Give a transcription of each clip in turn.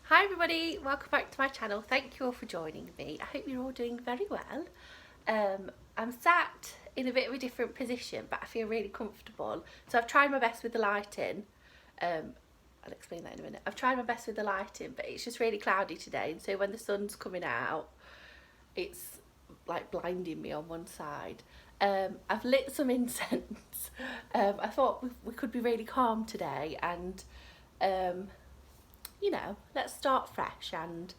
Hi everybody, welcome back to my channel. Thank you all for joining me. I hope you're all doing very well. I'm sat in a bit of a different position, but I feel really comfortable. So I've tried my best with the lighting. I'll explain that in a minute. I've tried my best with the lighting, but it's just really cloudy today, and so when the sun's coming out, it's like blinding me on one side. I've lit some incense. I thought we could be really calm today, and let's start fresh and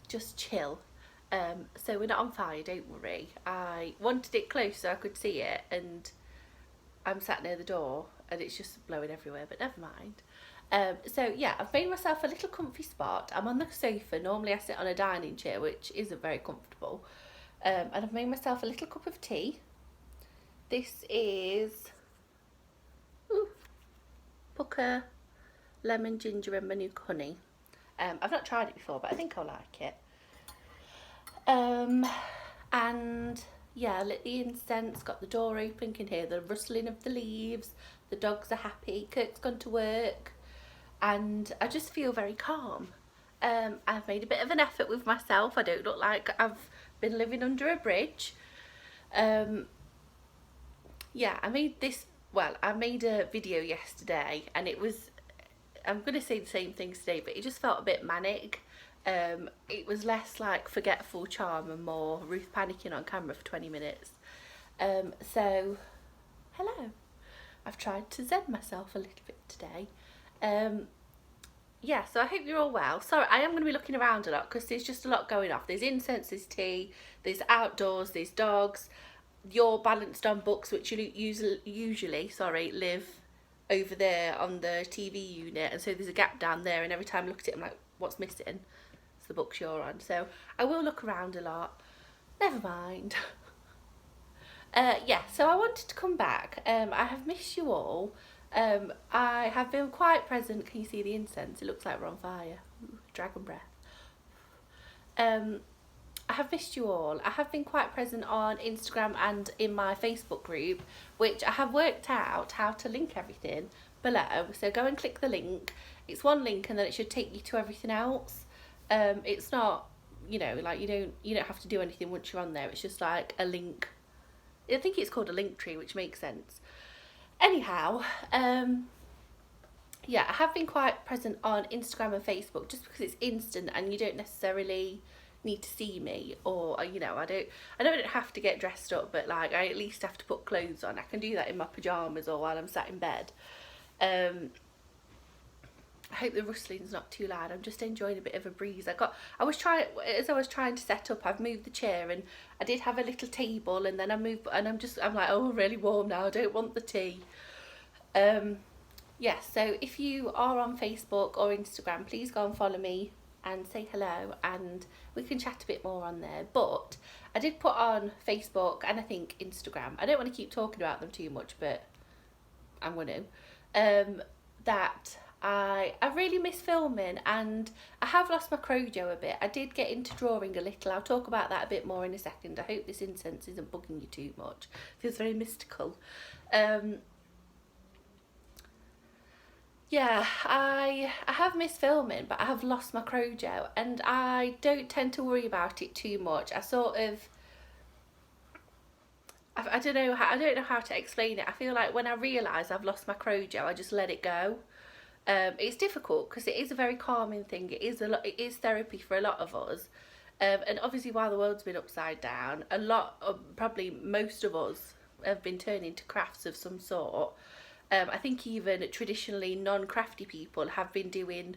just chill. So we're not on fire, don't worry. I wanted it close so I could see it, and I'm sat near the door and it's just blowing everywhere, but never mind. So yeah, I've made myself a little comfy spot. I'm on the sofa. Normally I sit on a dining chair, which isn't very comfortable. And I've made myself a little cup of tea. This is Pucker lemon, ginger and manuka honey. I've not tried it before, but I think I'll like it. And yeah, lit the incense, got the door open, can hear the rustling of the leaves, the dogs are happy, Kirk's gone to work, and I just feel very calm. I've made a bit of an effort with myself. I don't look like I've been living under a bridge. Yeah, I made a video yesterday, and it was, I'm going to say the same things today, but it just felt a bit manic. It was less like forgetful charm and more Ruth panicking on camera for 20 minutes. So, hello. I've tried to zen myself a little bit today. Yeah, so I hope you're all well. Sorry, I am going to be looking around a lot because there's just a lot going off. There's incense, there's tea, there's outdoors, there's dogs. You're balanced on books, which you usually live over there on the TV unit, and so there's a gap down there, and every time I look at it I'm like, what's missing? It's the books you're on. So I will look around a lot. Never mind. Yeah, so I wanted to come back. I have missed you all. I have been quite present. Can you see the incense? It looks like we're on fire. Ooh, dragon breath. I have missed you all. I have been quite present on Instagram and in my Facebook group, which I have worked out how to link everything below. So go and click the link. It's one link and then it should take you to everything else. It's not, like you don't have to do anything once you're on there. It's just like a link. I think it's called a link tree, which makes sense. Anyhow, yeah, I have been quite present on Instagram and Facebook just because it's instant and you don't necessarily need to see me, or I don't have to get dressed up, but like I at least have to put clothes on. I can do that in my pajamas or while I'm sat in bed. I hope the rustling's not too loud. I'm just enjoying a bit of a breeze. I was trying to set up, I've moved the chair, and I did have a little table, and then I moved, and I'm like, oh, I'm really warm now, I don't want the tea. Yeah, so if you are on Facebook or Instagram, please go and follow me and say hello, and we can chat a bit more on there. But I did put on Facebook and I think Instagram, I don't want to keep talking about them too much, but I'm going to, that I really miss filming, and I have lost my Crochet a bit. I did get into drawing a little. I'll talk about that a bit more in a second. I hope this incense isn't bugging you too much. It feels very mystical. Yeah, I have missed filming, but I have lost my Crochet, and I don't tend to worry about it too much. I don't know how to explain it. I feel like when I realise I've lost my Crochet, I just let it go. It's difficult because it is a very calming thing. It is therapy for a lot of us. And obviously while the world's been upside down, probably most of us have been turning to crafts of some sort. I think even traditionally non-crafty people have been doing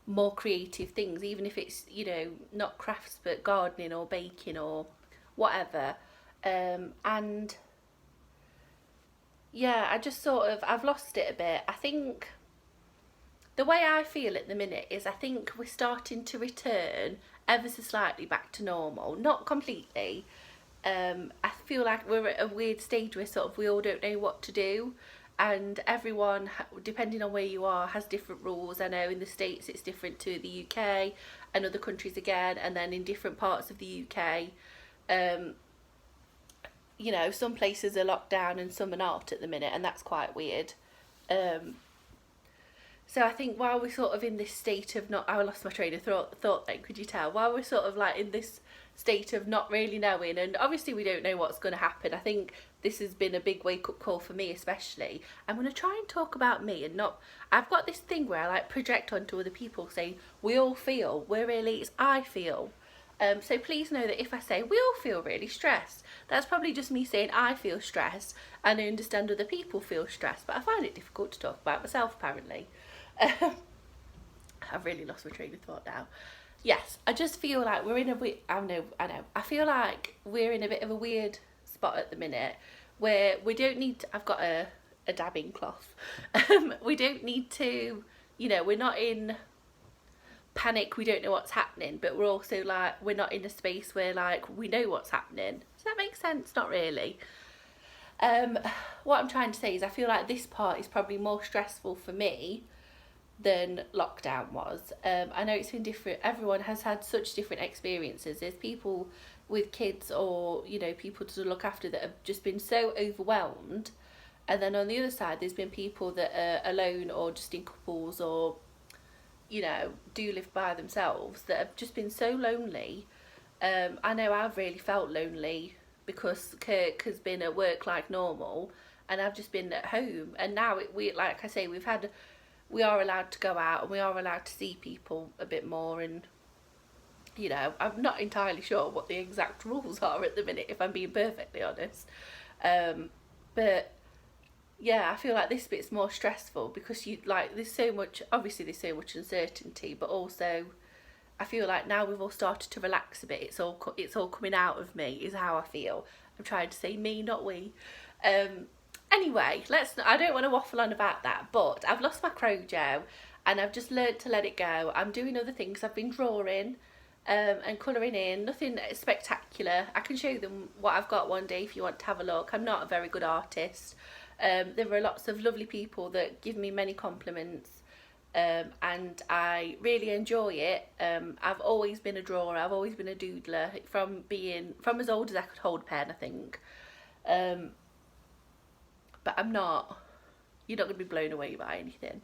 more creative things, even if it's, not crafts but gardening or baking or whatever. And yeah, I've lost it a bit. I think the way I feel at the minute is I think we're starting to return ever so slightly back to normal. Not completely. I feel like we're at a weird stage where we all don't know what to do, and everyone, depending on where you are, has different rules. I know in the States it's different to the UK and other countries again, and then in different parts of the UK, some places are locked down and some are not at the minute, and that's quite weird. So I think while we're sort of in this state of not, I lost my train of thought then, could you tell? While we're sort of like in this state of not really knowing, and obviously we don't know what's going to happen, I think this has been a big wake up call for me especially. I'm going to try and talk about me and not, I've got this thing where I like project onto other people saying, we all feel, we're really, it's I feel. So please know that if I say we all feel really stressed, that's probably just me saying I feel stressed and I understand other people feel stressed, but I find it difficult to talk about myself apparently. I've really lost my train of thought now. Yes, I just feel like we're in a I know. I feel like we're in a bit of a weird spot at the minute where we don't need to, I've got a dabbing cloth. We don't need to, you know, we're not in panic, we don't know what's happening, but we're also like, we're not in a space where like we know what's happening. Does that make sense? Not really. What I'm trying to say is I feel like this part is probably more stressful for me than lockdown was. I know it's been different, everyone has had such different experiences. There's people with kids or, you know, people to look after that have just been so overwhelmed, and then on the other side there's been people that are alone or just in couples or, you know, do live by themselves that have just been so lonely. I know I've really felt lonely because Kirk has been at work like normal and I've just been at home, and now we, like I say, we are allowed to go out and we are allowed to see people a bit more, and you know, I'm not entirely sure what the exact rules are at the minute, if I'm being perfectly honest. But yeah, I feel like this bit's more stressful because you like, there's so much, obviously there's so much uncertainty, but also I feel like now we've all started to relax a bit. It's all coming out of me is how I feel. I'm trying to say me, not we. Anyway, I don't want to waffle on about that, but I've lost my Crochet and I've just learned to let it go. I'm doing other things. I've been drawing and colouring in, nothing spectacular. I can show them what I've got one day if you want to have a look. I'm not a very good artist. There are lots of lovely people that give me many compliments, and I really enjoy it. I've always been a drawer, I've always been a doodler from as old as I could hold a pen, I think. But you're not going to be blown away by anything.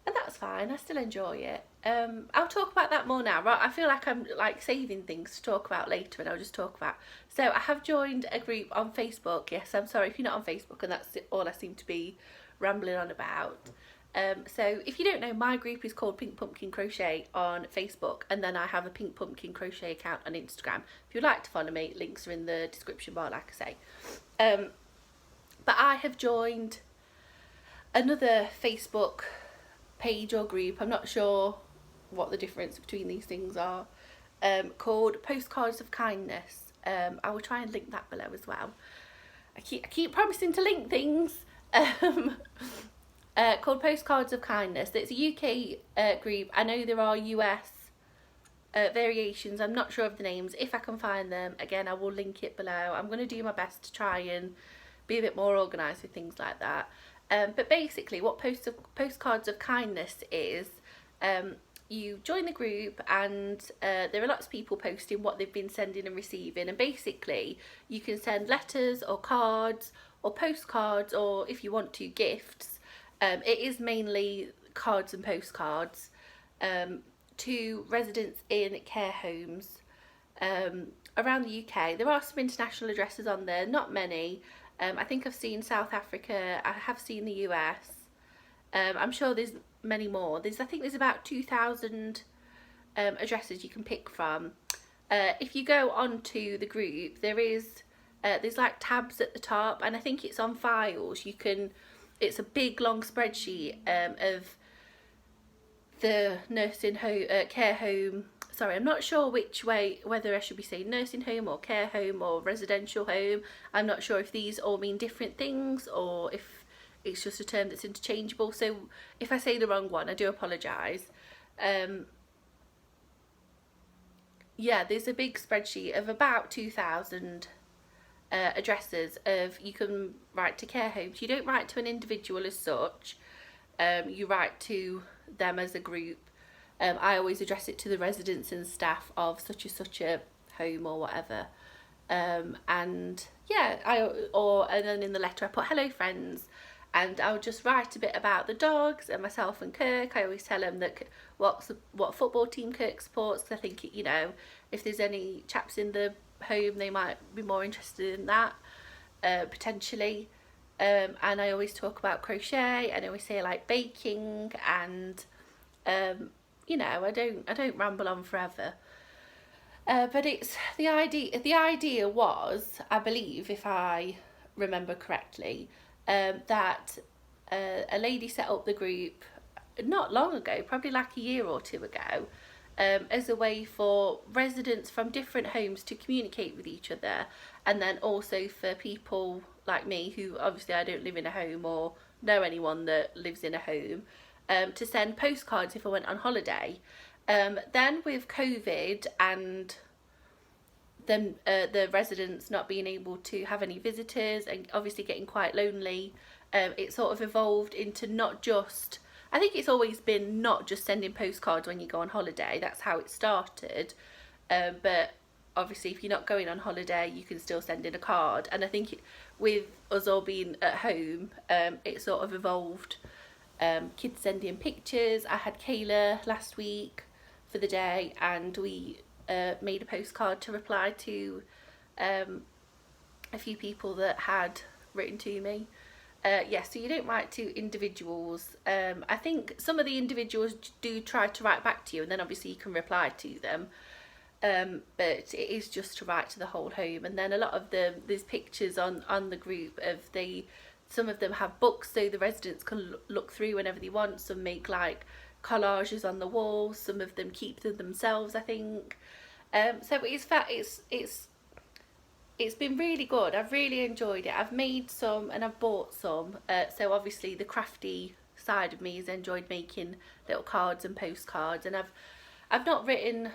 And that's fine, I still enjoy it. I'll talk about that more now. Right, I feel like I'm like saving things to talk about later, and I'll just talk about. So I have joined a group on Facebook. Yes, I'm sorry if you're not on Facebook and that's all I seem to be rambling on about. So if you don't know, my group is called Pink Pumpkin Crochet on Facebook, and then I have a Pink Pumpkin Crochet account on Instagram. If you'd like to follow me, links are in the description bar, like I say. But I have joined another Facebook page or group, I'm not sure what the difference between these things are, called Postcards of Kindness. I will try and link that below as well. I keep promising to link things. Called Postcards of Kindness. It's a UK group. I know there are US variations. I'm not sure of the names. If I can find them, again, I will link it below. I'm going to do my best to try and be a bit more organised with things like that. But basically what Postcards of Kindness is, you join the group and there are lots of people posting what they've been sending and receiving, and basically you can send letters or cards or postcards, or if you want to, gifts. It is mainly cards and postcards to residents in care homes around the UK. There are some international addresses on there, not many. I think I've seen South Africa, I have seen the US. I'm sure there's many more. I think there's about 2,000 addresses you can pick from. If you go onto the group, there's like tabs at the top, and I think it's on files. It's a big long spreadsheet of the nursing home, care home. Sorry, I'm not sure which way, whether I should be saying nursing home or care home or residential home. I'm not sure if these all mean different things or if it's just a term that's interchangeable. So if I say the wrong one, I do apologise. Yeah, there's a big spreadsheet of about 2,000 addresses you can write to care homes. You don't write to an individual as such. You write to them as a group. I always address it to the residents and staff of such a home or whatever. And yeah, and then in the letter I put hello friends, and I'll just write a bit about the dogs and myself and Kirk. I always tell them that what football team Kirk supports, because I think, you know, if there's any chaps in the home, they might be more interested in that, potentially. And I always talk about crochet, and I always say I like baking, and you know, I don't ramble on forever. But it's the idea. The idea was, I believe, if I remember correctly, that a lady set up the group not long ago, probably like a year or two ago, as a way for residents from different homes to communicate with each other, and then also for people like me, who obviously I don't live in a home or know anyone that lives in a home, to send postcards if I went on holiday. Then with COVID and then the residents not being able to have any visitors and obviously getting quite lonely, it sort of evolved into not just, I think it's always been not just sending postcards when you go on holiday. That's how it started. But obviously if you're not going on holiday, you can still send in a card. And I think with us all being at home, it sort of evolved. Kids sending pictures. I had Kayla last week for the day, and we made a postcard to reply to a few people that had written to me. So you don't write to individuals. I think some of the individuals do try to write back to you, and then obviously you can reply to them. But it is just to write to the whole home. And then a lot of them, there's pictures on the group of some of them have books so the residents can look through whenever they want. Some make like collages on the walls. Some of them keep them themselves, I think. So it's been really good. I've really enjoyed it. I've made some and I've bought some. So obviously the crafty side of me has enjoyed making little cards and postcards. And I've not written,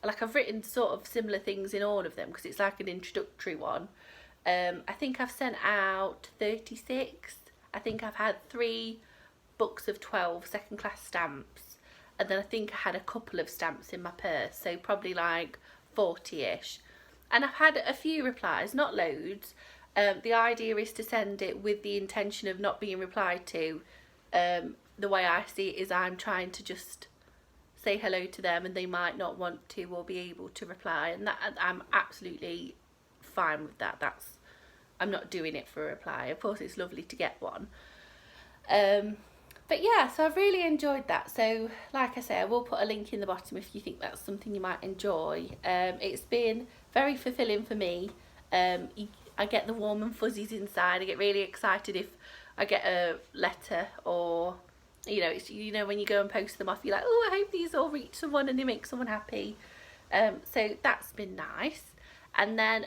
like, I've written sort of similar things in all of them because it's like an introductory one. I think I've sent out 36. I think I've had 3 books of 12 second class stamps, and then I think I had a couple of stamps in my purse, so probably like 40ish. And I've had a few replies, not loads. The idea is to send it with the intention of not being replied to. The way I see it is I'm trying to just say hello to them, and they might not want to or be able to reply, and that I'm absolutely fine with that. I'm not doing it for a reply. Of course it's lovely to get one. But yeah, so I've really enjoyed that. So like I say, I will put a link in the bottom if you think that's something you might enjoy. It's been very fulfilling for me. I get the warm and fuzzies inside. I get really excited if I get a letter, or it's, when you go and post them off, you're like, oh, I hope these all reach someone and they make someone happy. So that's been nice. And then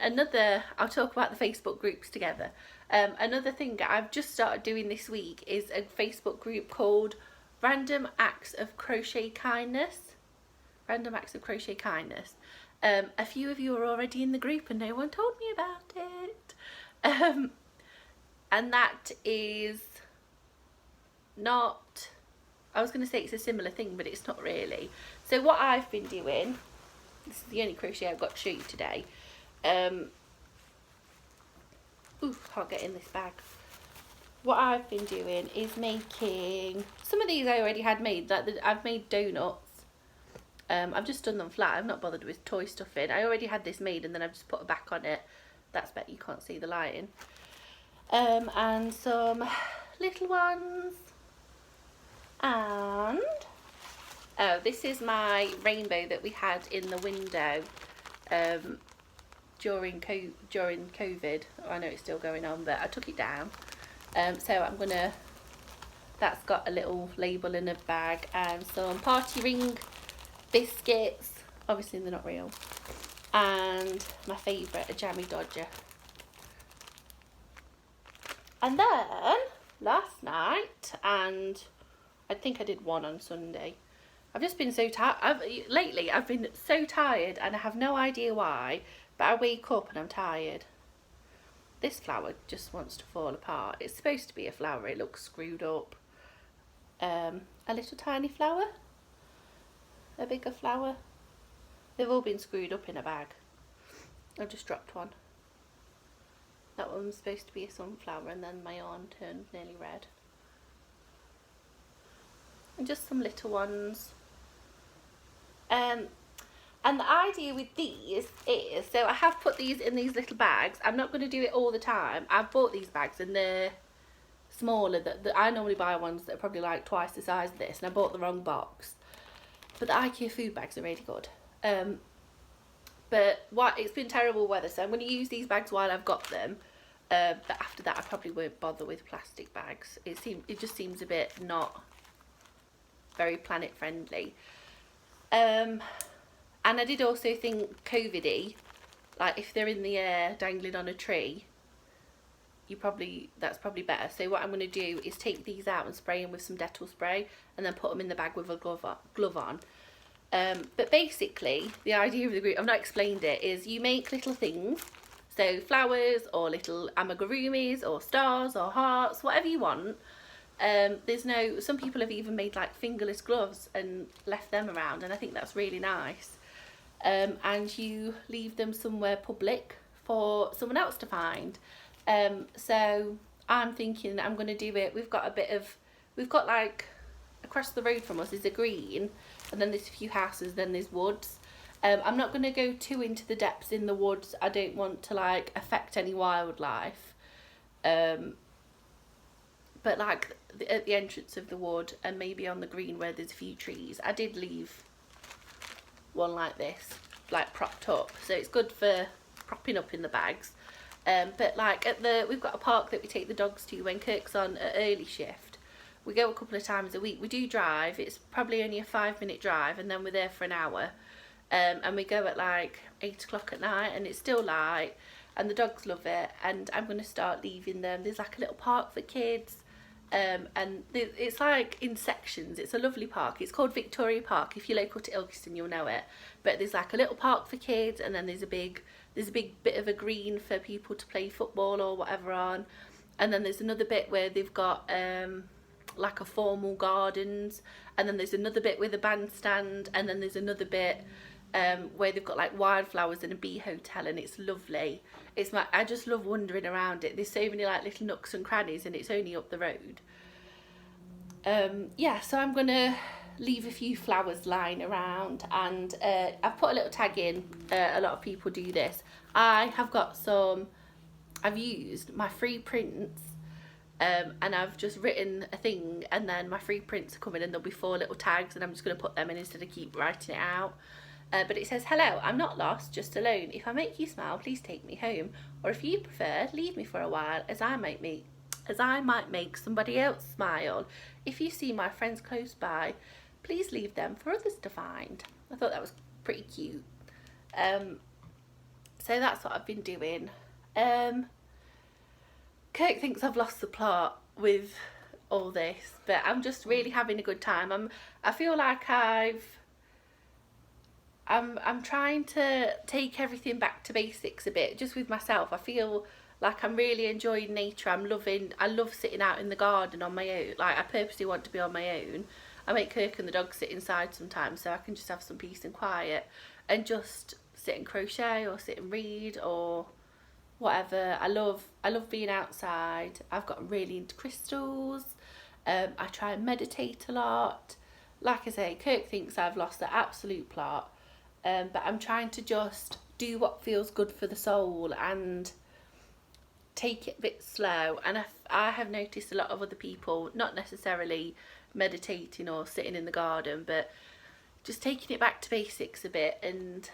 I'll talk about the Facebook groups together. Another thing I've just started doing this week is a Facebook group called Random Acts of Crochet Kindness. Random Acts of Crochet Kindness. A few of you are already in the group and no one told me about it. And that is not, I was going to say it's a similar thing, but it's not really. So what I've been doing, this is the only crochet I've got to show you today. Can't get in this bag. What I've been doing is making, some of these I already had made, like I've made donuts. I've just done them flat. I've not bothered with toy stuff in. I already had this made and then I've just put a back on it. That's better, you can't see the lighting. And some little ones. And this is my rainbow that we had in the window during COVID. I know it's still going on, but I took it down. So I'm gonna, that's got a little label in a bag, and some party ring biscuits, obviously they're not real, and my favourite, a jammy dodger. And then last night, and I think I did one on Sunday, I've just been so tired. Lately I've been so tired and I have no idea why, but I wake up and I'm tired. This flower just wants to fall apart. It's supposed to be a flower, it looks screwed up. A little tiny flower, a bigger flower. They've all been screwed up in a bag. I've just dropped one. That one's supposed to be a sunflower, and then my yarn turned nearly red. And just some little ones. And the idea with these is, so I have put these in these little bags. I'm not going to do it all the time. I've bought these bags and they're smaller. That I normally buy ones that are probably like twice the size of this, and I bought the wrong box. But the IKEA food bags are really good. But it's been terrible weather, so I'm going to use these bags while I've got them. But after that, I probably won't bother with plastic bags. It just seems a bit not very planet friendly. And I did also think COVID-y, like if they're in the air dangling on a tree, that's probably better. So what I'm going to do is take these out and spray them with some Dettol spray, and then put them in the bag with a glove on. But basically, the idea of the group, I've not explained it, is you make little things, so flowers or little amigurumis or stars or hearts, whatever you want. Some people have even made like fingerless gloves and left them around, and I think that's really nice. And you leave them somewhere public for someone else to find. So I'm thinking I'm going to do it. We've got like across the road from us is a green, and then there's a few houses, then there's woods. I'm not going to go too into the depths in the woods. I don't want to like affect any wildlife. But like at the entrance of the wood and maybe on the green where there's a few trees, I did leave one like this, like propped up, so it's good for propping up in the bags. But like we've got a park that we take the dogs to when Kirk's on an early shift. We go a couple of times a week. We do drive. It's probably only a 5-minute drive, and then we're there for an hour. And we go at like 8 o'clock at night, and it's still light, and the dogs love it. And I'm going to start leaving them. There's like a little park for kids. And it's like in sections. It's a lovely park. It's called Victoria Park. If you're local to Ilkeston, you'll know it. But there's like a little park for kids, and then there's a big bit of a green for people to play football or whatever on. And then there's another bit where they've got like a formal gardens, and then there's another bit with a bandstand, and then there's another bit where they've got like wildflowers and a bee hotel, and it's lovely. I just love wandering around it. There's so many like little nooks and crannies, and it's only up the road. Yeah, so I'm gonna leave a few flowers lying around, and I've put a little tag in. A lot of people do this. I've used my free prints, and I've just written a thing, and then my free prints are coming, and there'll be 4 little tags, and I'm just going to put them in instead of keep writing it out. But it says, "Hello, I'm not lost, just alone. If I make you smile, please take me home. Or if you prefer, leave me for a while, as I might make somebody else smile. If you see my friends close by, please leave them for others to find." I thought that was pretty cute. So that's what I've been doing. Kirk thinks I've lost the plot with all this, but I'm just really having a good time. I feel like I'm trying to take everything back to basics a bit, just with myself. I feel like I'm really enjoying nature. I love sitting out in the garden on my own. Like, I purposely want to be on my own. I make Kirk and the dog sit inside sometimes, so I can just have some peace and quiet and just sit and crochet or sit and read or whatever. I love being outside. I've gotten really into crystals. I try and meditate a lot. Like I say, Kirk thinks I've lost the absolute plot, but I'm trying to just do what feels good for the soul and take it a bit slow. And I have noticed a lot of other people not necessarily meditating or sitting in the garden, but just taking it back to basics a bit. And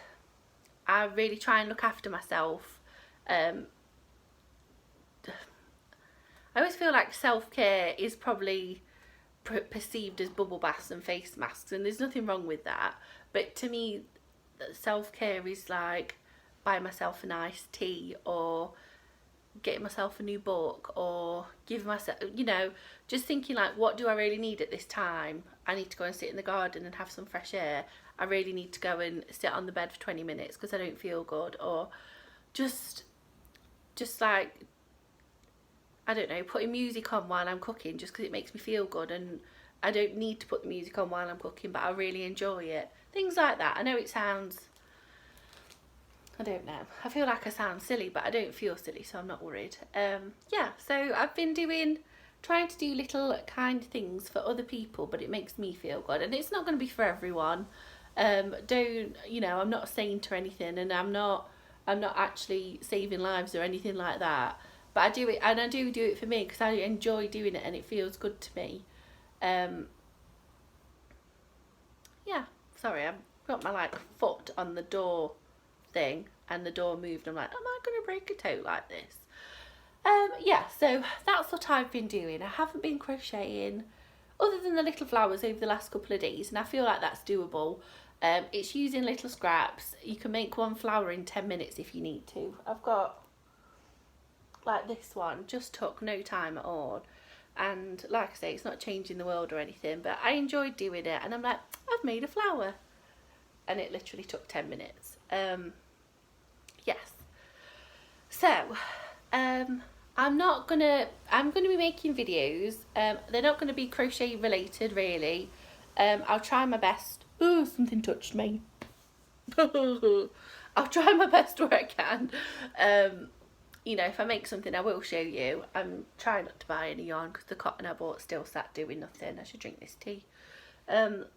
I really try and look after myself. I always feel like self-care is probably perceived as bubble baths and face masks, and there's nothing wrong with that, but to me self-care is like buying myself a nice tea or getting myself a new book or giving myself, just thinking like, what do I really need at this time? I need to go and sit in the garden and have some fresh air. I really need to go and sit on the bed for 20 minutes because I don't feel good. Or just like, I don't know, putting music on while I'm cooking just because it makes me feel good, and I don't need to put the music on while I'm cooking, but I really enjoy it. Things like that. I know it sounds I don't know. I feel like I sound silly, but I don't feel silly, so I'm not worried. Yeah, so I've been trying to do little kind things for other people, but it makes me feel good. And it's not going to be for everyone. Don't, you know, I'm not a saint or anything, and I'm not actually saving lives or anything like that. But I do it, and I do it for me because I enjoy doing it and it feels good to me. Yeah, sorry, I've got my like foot on the door thing and the door moved. I'm like, am I going to break a toe like this? Yeah, so that's what I've been doing. I haven't been crocheting other than the little flowers over the last couple of days, and I feel like that's doable. It's using little scraps. You can make one flower in 10 minutes if you need to. I've got like this one, just took no time at all. And like I say, it's not changing the world or anything, but I enjoyed doing it. And I'm like, I've made a flower. And it literally took 10 minutes. Yes. So, I'm going to be making videos. They're not going to be crochet related, really. I'll try my best. Oh, something touched me. I'll try my best where I can. You know, if I make something, I will show you. I'm trying not to buy any yarn because the cotton I bought still sat doing nothing. I should drink this tea. It's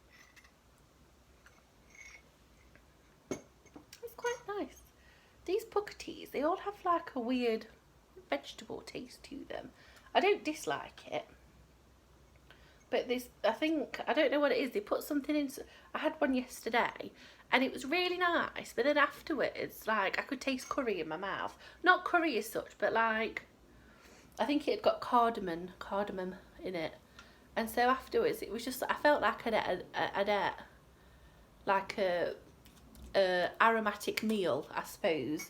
quite nice. These pucker teas, they all have like a weird vegetable taste to them. I don't dislike it. But this, I don't know what it is. They put something in. I had one yesterday and it was really nice. But then afterwards, like, I could taste curry in my mouth. Not curry as such, but like, I think it had got cardamom in it. And so afterwards, it was just, I felt like I'd ate like a aromatic meal, I suppose.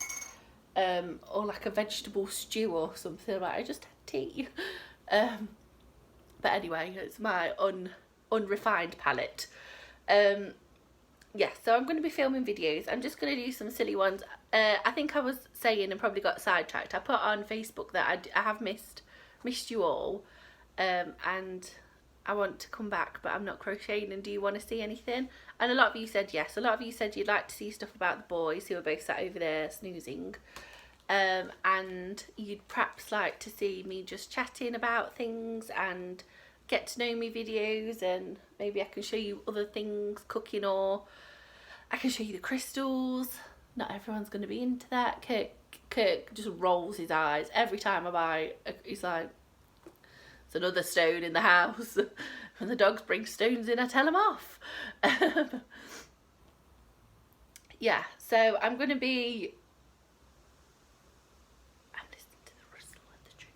Or like a vegetable stew or something. Like, I just had tea. But anyway, it's my unrefined palate. Yeah, so I'm going to be filming videos. I'm just going to do some silly ones. I think I was saying and probably got sidetracked. I put on Facebook that I have missed you all. And I want to come back, but I'm not crocheting. And do you want to see anything? And a lot of you said yes. A lot of you said you'd like to see stuff about the boys who are both sat over there snoozing. And you'd perhaps like to see me just chatting about things and get to know me videos, and maybe I can show you other things, cooking, or I can show you the crystals. Not everyone's going to be into that. Kirk just rolls his eyes every time I buy. He's like, it's another stone in the house. When the dogs bring stones in, I tell them off. Yeah, so I'm going to be... I'm listening to the rustle of the trees.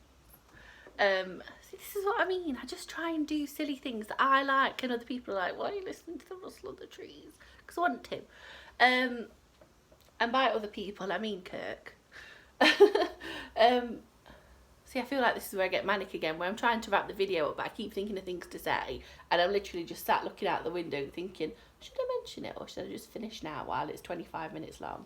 This is what I mean. I just try and do silly things that I like, and other people are like, why are you listening to the rustle of the trees? Because I want to. And by other people, I mean Kirk. See, I feel like this is where I get manic again, where I'm trying to wrap the video up, but I keep thinking of things to say, and I'm literally just sat looking out the window thinking, should I mention it, or should I just finish now while it's 25 minutes long?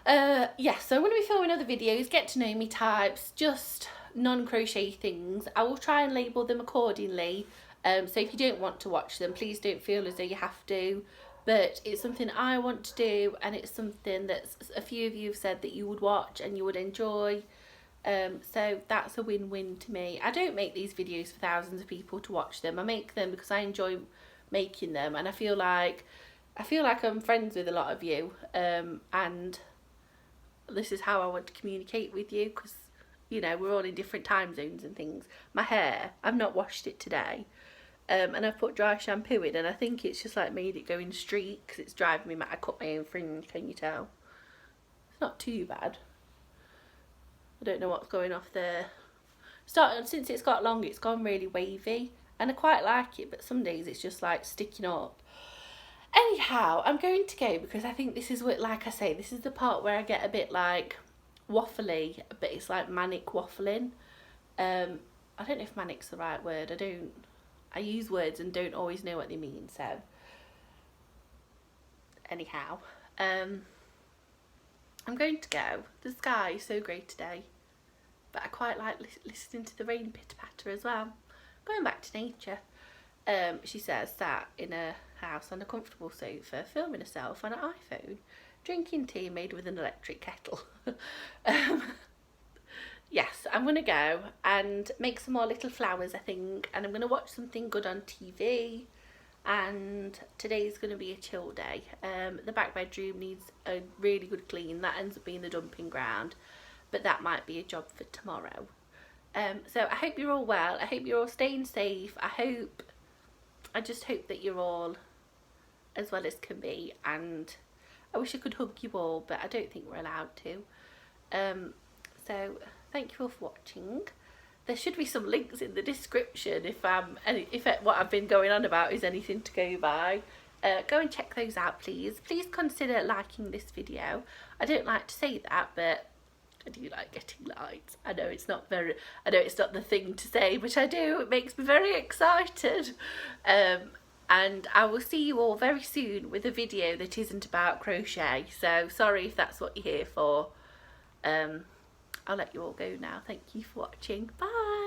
Yeah, so I'm going to be filming other videos, get to know me types, just non-crochet things. I will try and label them accordingly, so if you don't want to watch them, please don't feel as though you have to, but it's something I want to do, and it's something that a few of you have said that you would watch and you would enjoy, so that's a win-win to me. I don't make these videos for thousands of people to watch them. I make them because I enjoy making them, and I feel like I'm friends with a lot of you, and this is how I want to communicate with you, because, you know, we're all in different time zones and things. My hair, I've not washed it today, and I've put dry shampoo in, and I think it's just like made it go in streaks. It's driving me mad. I cut my own fringe, can you tell? It's not too bad. I don't know what's going off there. Since it's got long, it's gone really wavy, and I quite like it, but some days it's just like sticking up. Anyhow, I'm going to go because I think this is what, like I say, this is the part where I get a bit like waffly, but it's like manic waffling. I don't know if manic's the right word. I use words and don't always know what they mean, so anyhow, I'm going to go. The sky is so grey today, but I quite like listening to the rain pitter patter as well. Going back to nature. She says, sat in a house on a comfortable sofa, filming herself on an iPhone, drinking tea made with an electric kettle. Yes, I'm going to go and make some more little flowers, I think, and I'm going to watch something good on TV, and today's going to be a chill day. The back bedroom needs a really good clean. That ends up being the dumping ground, but that might be a job for tomorrow. So I hope you're all well. I hope you're all staying safe. I just hope that you're all as well as can be, and I wish I could hug you all, but I don't think we're allowed to. So thank you all for watching. There should be some links in the description if what I've been going on about is anything to go by. Go and check those out, please. Please consider liking this video. I don't like to say that, but I do like getting likes. I know it's not the thing to say, but I do. It makes me very excited. And I will see you all very soon with a video that isn't about crochet. So sorry if that's what you're here for. I'll let you all go now. Thank you for watching. Bye.